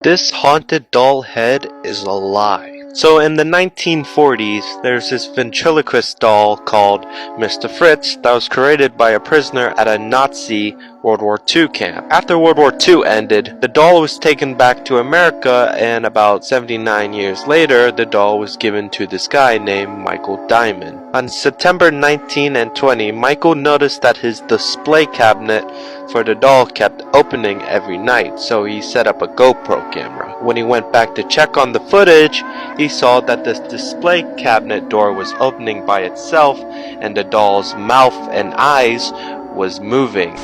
This haunted doll head is a lie. So in the 1940s, there's this ventriloquist doll called Mr. Fritz that was created by a prisoner at a Nazi World War II camp. After World War II ended, the doll was taken back to America, and about 79 years later, the doll was given to this guy named Michael Diamond. On September 19 and 20, Michael noticed that his display cabinet for the doll kept opening every night, so he set up a GoPro camera. When he went back to check on the footage, he saw that the display cabinet door was opening by itself and the doll's mouth and eyes was moving.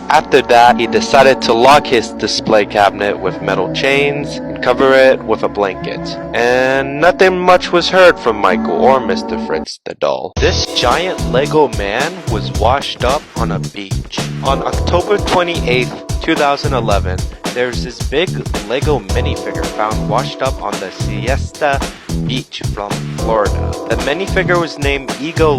After that, he decided to lock his display cabinet with metal chains and cover it with a blanket. And nothing much was heard from Michael or Mr. Fritz the doll. This giant Lego man was washed up on a beach. On October 28th, 2011, there's this big Lego minifigure found washed up on the Siesta Beach from Florida. The minifigure was named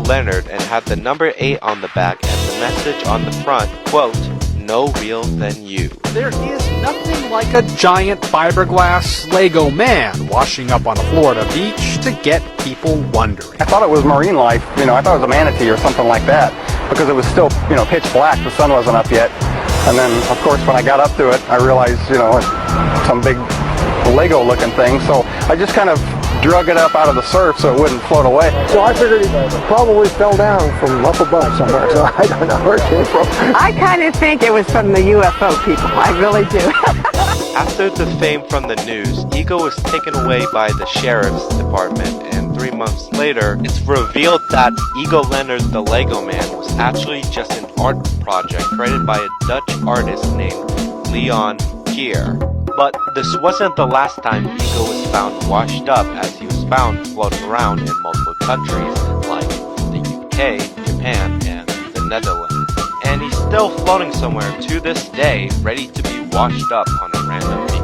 Leonard and had the number 8 on the back and the message on the front, quote, "No real than you." There is nothing like a giant fiberglass Lego man washing up on a Florida beach to get people wondering. I thought it was marine life, I thought it was a manatee or something like that, because it was still, pitch black, the sun wasn't up yet. And then, of course, when I got up to it, I realized, it's some big Lego looking thing, so I just kind of drug it up out of the surf so it wouldn't float away. So I figured he probably fell down from up above somewhere, so I don't know where it came from. I kind of think it was from the UFO people, I really do. After the fame from the news, Ego was taken away by the sheriff's department, and 3 months later, it's revealed that Leonard the Lego Man was actually just an art project created by a Dutch artist named Leonard. But this wasn't the last time Ego was found washed up, as he was found floating around in multiple countries like the UK, Japan, and the Netherlands. And he's still floating somewhere to this day, ready to be washed up on a random beach.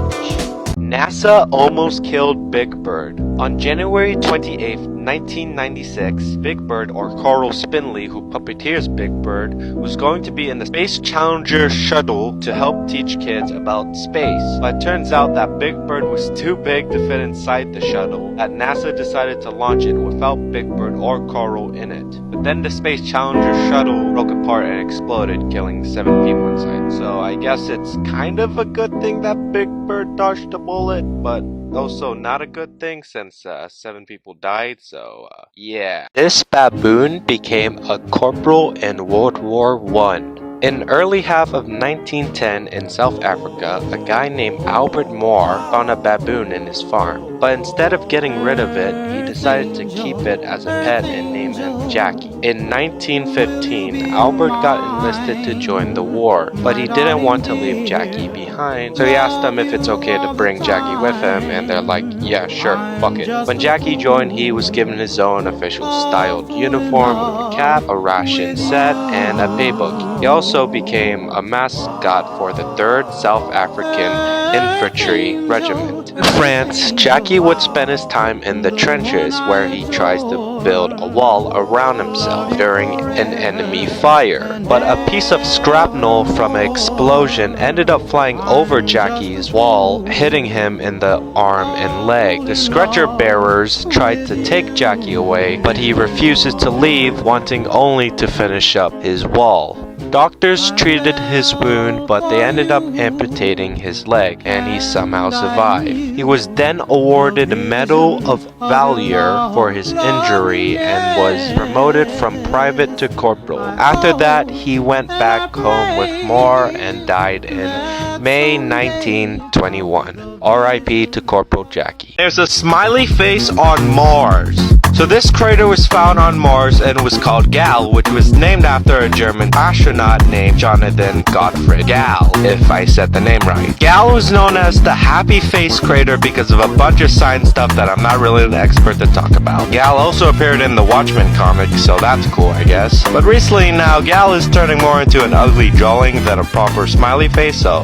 NASA almost killed Big Bird. On January 28, 1996, Big Bird, or Carl Spinley, who puppeteers Big Bird, was going to be in the Space Challenger shuttle to help teach kids about space. But it turns out that Big Bird was too big to fit inside the shuttle, that NASA decided to launch it without Big Bird or Carl in it. But then the Space Challenger shuttle broke apart and exploded, killing 7 people inside. So I guess it's kind of a good thing that Big Bird dodged a bullet, but also not a good thing since 7 people died, so yeah. This baboon became a corporal in World War I. In early half of 1910 in South Africa, a guy named Albert Moore found a baboon in his farm. But instead of getting rid of it, he decided to keep it as a pet and named him Jackie. In 1915, Albert got enlisted to join the war, but he didn't want to leave Jackie behind, so he asked them if it's okay to bring Jackie with him, and they're like, yeah, sure, fuck it. When Jackie joined, he was given his own official styled uniform with a cap, a ration set, and a paybook. He also became a mascot for the 3rd South African Infantry Regiment. In France, Jackie would spend his time in the trenches where he tries to build a wall around himself during an enemy fire. But a piece of shrapnel from an explosion ended up flying over Jackie's wall, hitting him in the arm and leg. The stretcher bearers tried to take Jackie away, but he refuses to leave, wanting only to finish up his wall. Doctors treated his wound, but they ended up amputating his leg, and he somehow survived. He was then awarded a Medal of Valor for his injury and was promoted from private to corporal. After that, he went back home with Moore and died in May 1921. R.I.P. to Corporal Jackie. There's a smiley face on Mars. So this crater was found on Mars and was called Galle, which was named after a German astronaut named Jonathan Gottfried Galle, if I said the name right. Galle was known as the happy face crater because of a bunch of science stuff that I'm not really the expert to talk about. Galle also appeared in the Watchmen comic, so that's cool, I guess. But recently now, Galle is turning more into an ugly drawing than a proper smiley face, so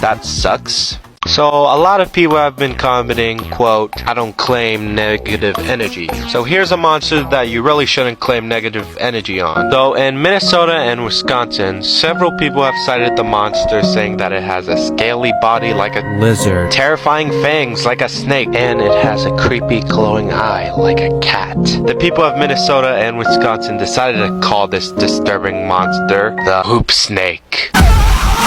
that sucks. So a lot of people have been commenting, quote, I don't claim negative energy. So here's a monster that you really shouldn't claim negative energy on. So in Minnesota and Wisconsin, several people have cited the monster, saying that it has a scaly body like a lizard, terrifying fangs like a snake, and it has a creepy glowing eye like a cat. The people of Minnesota and Wisconsin decided to call this disturbing monster the hoop snake.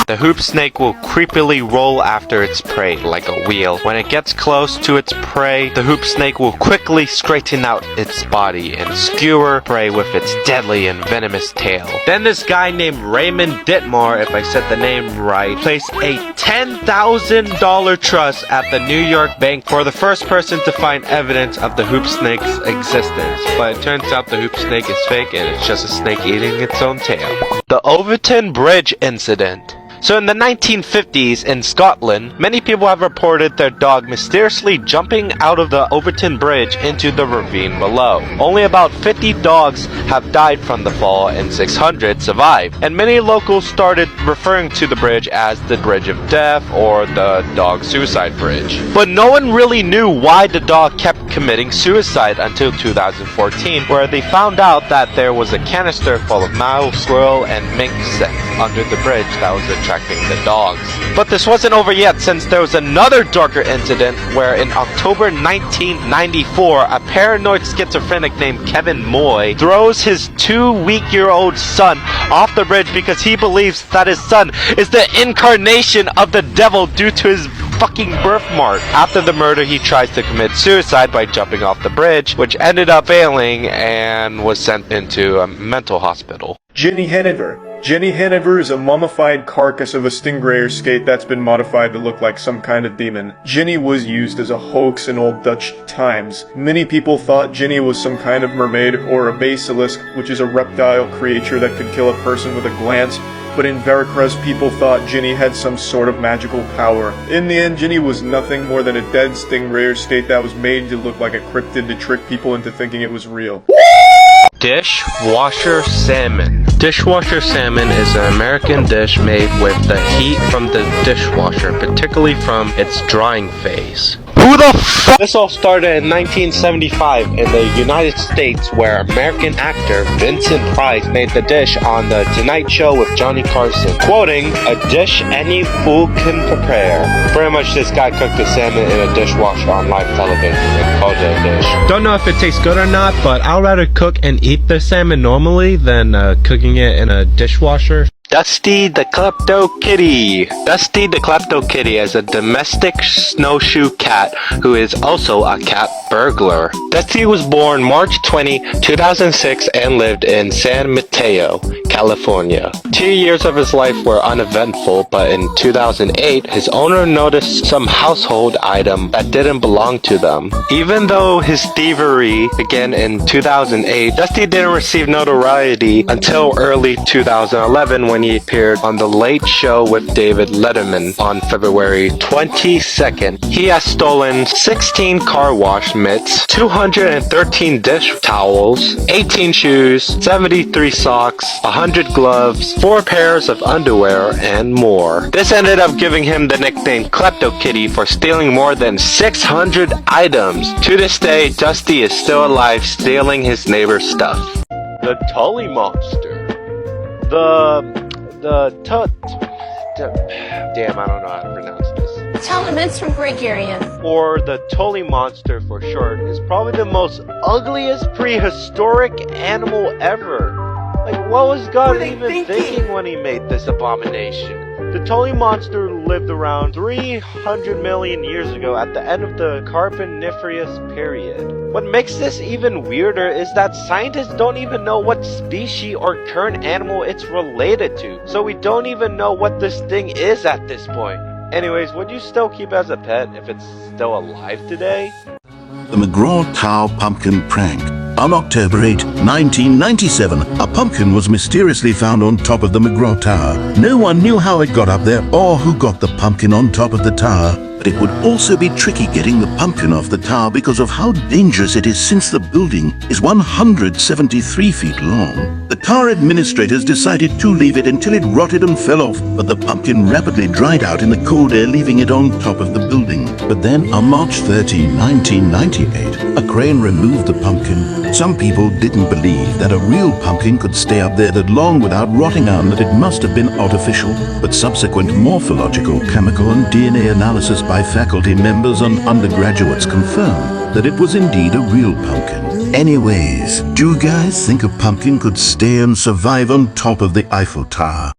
The hoop snake will creepily roll after its prey like a wheel. When it gets close to its prey, the hoop snake will quickly straighten out its body and skewer prey with its deadly and venomous tail. Then this guy named Raymond Ditmore, if I said the name right, placed a $10,000 trust at the New York Bank for the first person to find evidence of the hoop snake's existence. But it turns out the hoop snake is fake and it's just a snake eating its own tail. The Overtoun Bridge Incident. So in the 1950s in Scotland, many people have reported their dog mysteriously jumping out of the Overtoun Bridge into the ravine below. Only about 50 dogs have died from the fall and 600 survived. And many locals started referring to the bridge as the Bridge of Death or the Dog Suicide Bridge. But no one really knew why the dog kept committing suicide until 2014, where they found out that there was a canister full of mouse, squirrel, and mink sex under the bridge that was attracting the dogs. But this wasn't over yet, since there was another darker incident where in October 1994, a paranoid schizophrenic named Kevin Moy throws his 2-week-old son off the bridge because he believes that his son is the incarnation of the devil due to his fucking birthmark. After the murder, he tries to commit suicide by jumping off the bridge, which ended up failing and was sent into a mental hospital. Jenny Haniver. Jenny Haniver is a mummified carcass of a stingray skate that's been modified to look like some kind of demon. Jenny was used as a hoax in old Dutch times. Many people thought Jenny was some kind of mermaid or a basilisk, which is a reptile creature that could kill a person with a glance. But in Veracruz, people thought Jenny had some sort of magical power. In the end, Jenny was nothing more than a dead stingray skate that was made to look like a cryptid to trick people into thinking it was real. Dishwasher salmon. Dishwasher salmon is an American dish made with the heat from the dishwasher, particularly from its drying phase. Who the fuck? This all started in 1975 in the United States, where American actor Vincent Price made the dish on The Tonight Show with Johnny Carson, quoting, "A dish any fool can prepare." Pretty much this guy cooked the salmon in a dishwasher on live television and called it a dish. Don't know if it tastes good or not, but I'd rather cook and eat the salmon normally than cooking it in a dishwasher. Dusty the Klepto Kitty. Dusty the Klepto Kitty is a domestic snowshoe cat who is also a cat burglar. Dusty was born March 20, 2006 and lived in San Mateo, California. 2 years of his life were uneventful, but in 2008, his owner noticed some household item that didn't belong to them. Even though his thievery began in 2008, Dusty didn't receive notoriety until early 2011 when he appeared on The Late Show with David Letterman on February 22nd. He has stolen 16 car wash mitts, 213 dish towels, 18 shoes, 73 socks, 100 gloves, 4 pairs of underwear, and more. This ended up giving him the nickname Klepto Kitty for stealing more than 600 items. To this day, Dusty is still alive, stealing his neighbor's stuff. The Tully monster. Damn, I don't know how to pronounce this. Tell him it's from Gregarian. Or the Tully monster for short, is probably the most ugliest prehistoric animal ever. Like, what was God even thinking when he made this abomination? The Tully monster lived around 300 million years ago at the end of the Carboniferous period. What makes this even weirder is that scientists don't even know what species or current animal it's related to, so we don't even know what this thing is at this point. Anyways, would you still keep it as a pet if it's still alive today? The Mcgraw Tower Pumpkin Prank. On October 8, 1997, a pumpkin was mysteriously found on top of the Mcgraw Tower. No one knew how it got up there or who got the pumpkin on top of the tower. But it would also be tricky getting the pumpkin off the tower because of how dangerous it is since the building is 173 feet long. The tower administrators decided to leave it until it rotted and fell off, but the pumpkin rapidly dried out in the cold air, leaving it on top of the building. But then on March 13, 1998, a crane removed the pumpkin. Some people didn't believe that a real pumpkin could stay up there that long without rotting out, and that it must have been artificial. But subsequent morphological, chemical and DNA analysis by faculty members and undergraduates confirmed that it was indeed a real pumpkin. Anyways, do you guys think a pumpkin could stay and survive on top of the Eiffel Tower?